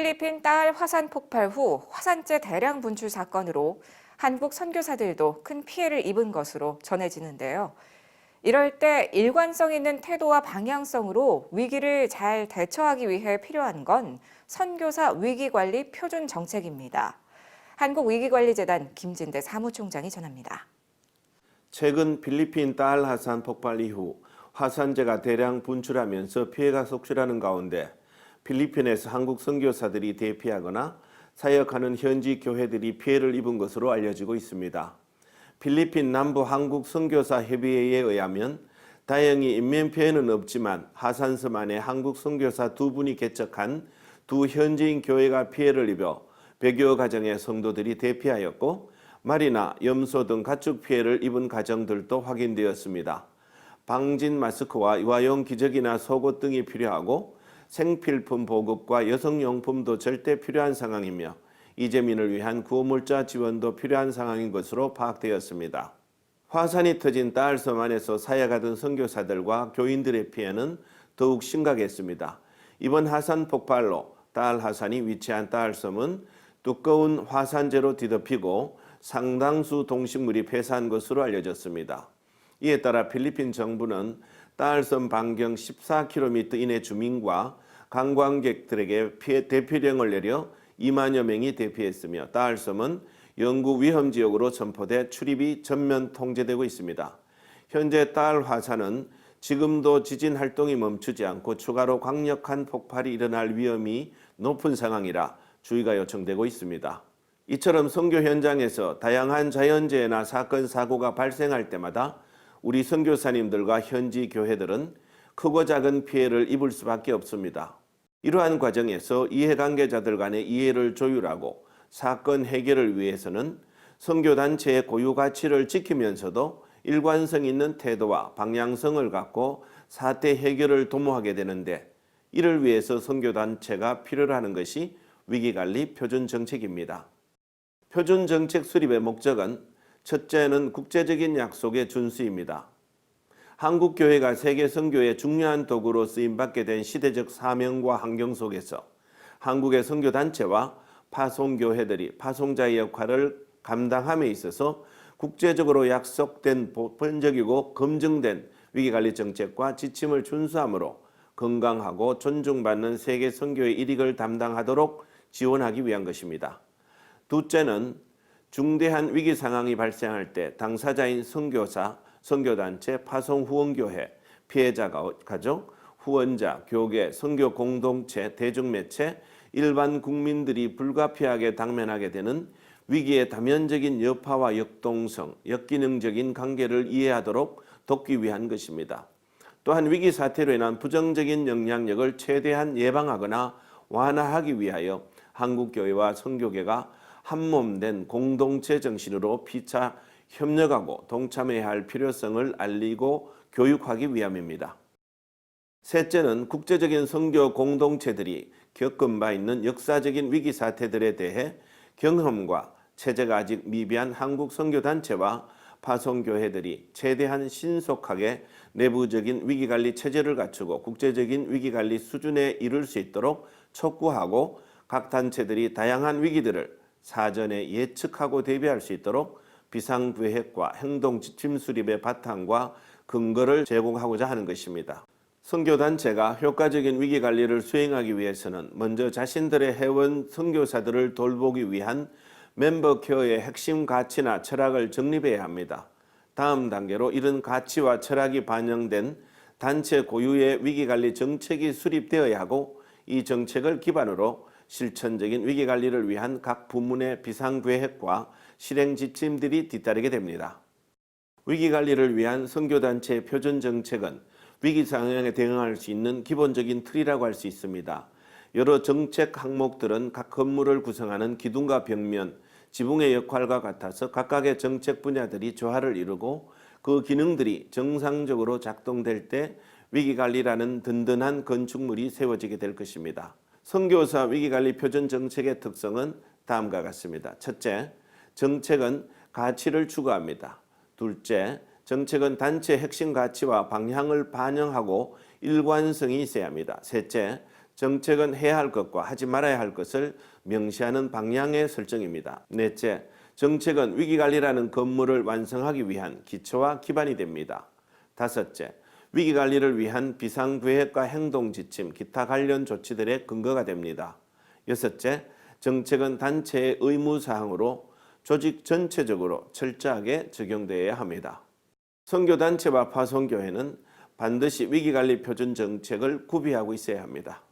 필리핀 딸 화산 폭발 후 화산재 대량 분출 사건으로 한국 선교사들도 큰 피해를 입은 것으로 전해지는데요. 이럴 때 일관성 있는 태도와 방향성으로 위기를 잘 대처하기 위해 필요한 건 선교사 위기관리 표준 정책입니다. 한국위기관리재단 김진대 사무총장이 전합니다. 최근 필리핀 딸 화산 폭발 이후 화산재가 대량 분출하면서 피해가 속출하는 가운데 필리핀에서 한국 선교사들이 대피하거나 사역하는 현지 교회들이 피해를 입은 것으로 알려지고 있습니다. 필리핀 남부 한국 선교사 협의회에 의하면 다행히 인명 피해는 없지만 하산섬 안에 한국 선교사 2분이 개척한 두 현지인 교회가 피해를 입어 100여 가정의 성도들이 대피하였고 말이나 염소 등 가축 피해를 입은 가정들도 확인되었습니다. 방진 마스크와 유아용 기저귀나 속옷 등이 필요하고 생필품 보급과 여성용품도 절대 필요한 상황이며 이재민을 위한 구호물자 지원도 필요한 상황인 것으로 파악되었습니다. 화산이 터진 딸섬 안에서 사역하던 선교사들과 교인들의 피해는 더욱 심각했습니다. 이번 화산 폭발로 딸 화산이 위치한 딸섬은 두꺼운 화산재로 뒤덮이고 상당수 동식물이 폐사한 것으로 알려졌습니다. 이에 따라 필리핀 정부는 딸섬 반경 14km 이내 주민과 관광객들에게 대피령을 내려 2만여 명이 대피했으며 딸섬은 영구 위험 지역으로 선포돼 출입이 전면 통제되고 있습니다. 현재 딸 화산은 지금도 지진 활동이 멈추지 않고 추가로 강력한 폭발이 일어날 위험이 높은 상황이라 주의가 요청되고 있습니다. 이처럼 선교 현장에서 다양한 자연재해나 사건, 사고가 발생할 때마다 우리 선교사님들과 현지 교회들은 크고 작은 피해를 입을 수밖에 없습니다. 이러한 과정에서 이해관계자들 간의 이해를 조율하고 사건 해결을 위해서는 선교단체의 고유 가치를 지키면서도 일관성 있는 태도와 방향성을 갖고 사태 해결을 도모하게 되는데 이를 위해서 선교단체가 필요로 하는 것이 위기관리 표준정책입니다. 표준정책 수립의 목적은 첫째는 국제적인 약속의 준수입니다. 한국교회가 세계 선교의 중요한 도구로 쓰임받게 된 시대적 사명과 환경 속에서 한국의 선교단체와 파송교회들이 파송자의 역할을 감당함에 있어서 국제적으로 약속된 보편적이고 검증된 위기관리 정책과 지침을 준수함으로 건강하고 존중받는 세계 선교의 일익을 담당하도록 지원하기 위한 것입니다. 둘째는 중대한 위기 상황이 발생할 때 당사자인 선교사, 선교단체, 파송후원교회, 피해자 가족, 후원자, 교계, 선교 공동체, 대중매체, 일반 국민들이 불가피하게 당면하게 되는 위기의 다면적인 여파와 역동성, 역기능적인 관계를 이해하도록 돕기 위한 것입니다. 또한 위기 사태로 인한 부정적인 영향력을 최대한 예방하거나 완화하기 위하여 한국교회와 선교계가 한몸된 공동체 정신으로 피차 협력하고 동참해야 할 필요성을 알리고 교육하기 위함입니다. 셋째는 국제적인 선교 공동체들이 겪은 바 있는 역사적인 위기 사태들에 대해 경험과 체제가 아직 미비한 한국 선교단체와 파송교회들이 최대한 신속하게 내부적인 위기관리 체제를 갖추고 국제적인 위기관리 수준에 이를 수 있도록 촉구하고 각 단체들이 다양한 위기들을 사전에 예측하고 대비할 수 있도록 비상계획과 행동지침 수립의 바탕과 근거를 제공하고자 하는 것입니다. 선교단체가 효과적인 위기관리를 수행하기 위해서는 먼저 자신들의 회원 선교사들을 돌보기 위한 멤버 케어의 핵심 가치나 철학을 정립해야 합니다. 다음 단계로 이런 가치와 철학이 반영된 단체 고유의 위기관리 정책이 수립되어야 하고 이 정책을 기반으로 실천적인 위기관리를 위한 각 부문의 비상계획과 실행 지침들이 뒤따르게 됩니다. 위기관리를 위한 선교단체의 표준정책은 위기 상황에 대응할 수 있는 기본적인 틀이라고 할 수 있습니다. 여러 정책 항목들은 각 건물을 구성하는 기둥과 벽면, 지붕의 역할과 같아서 각각의 정책 분야들이 조화를 이루고 그 기능들이 정상적으로 작동될 때 위기관리라는 든든한 건축물이 세워지게 될 것입니다. 선교사 위기관리 표준정책의 특성은 다음과 같습니다. 첫째, 정책은 가치를 추구합니다. 둘째, 정책은 단체 핵심 가치와 방향을 반영하고 일관성이 있어야 합니다. 셋째, 정책은 해야 할 것과 하지 말아야 할 것을 명시하는 방향의 설정입니다. 넷째, 정책은 위기관리라는 건물을 완성하기 위한 기초와 기반이 됩니다. 다섯째, 위기관리를 위한 비상계획과 행동지침, 기타 관련 조치들의 근거가 됩니다. 여섯째, 정책은 단체의 의무사항으로 조직 전체적으로 철저하게 적용되어야 합니다. 선교단체와 파송교회는 반드시 위기관리 표준 정책을 구비하고 있어야 합니다.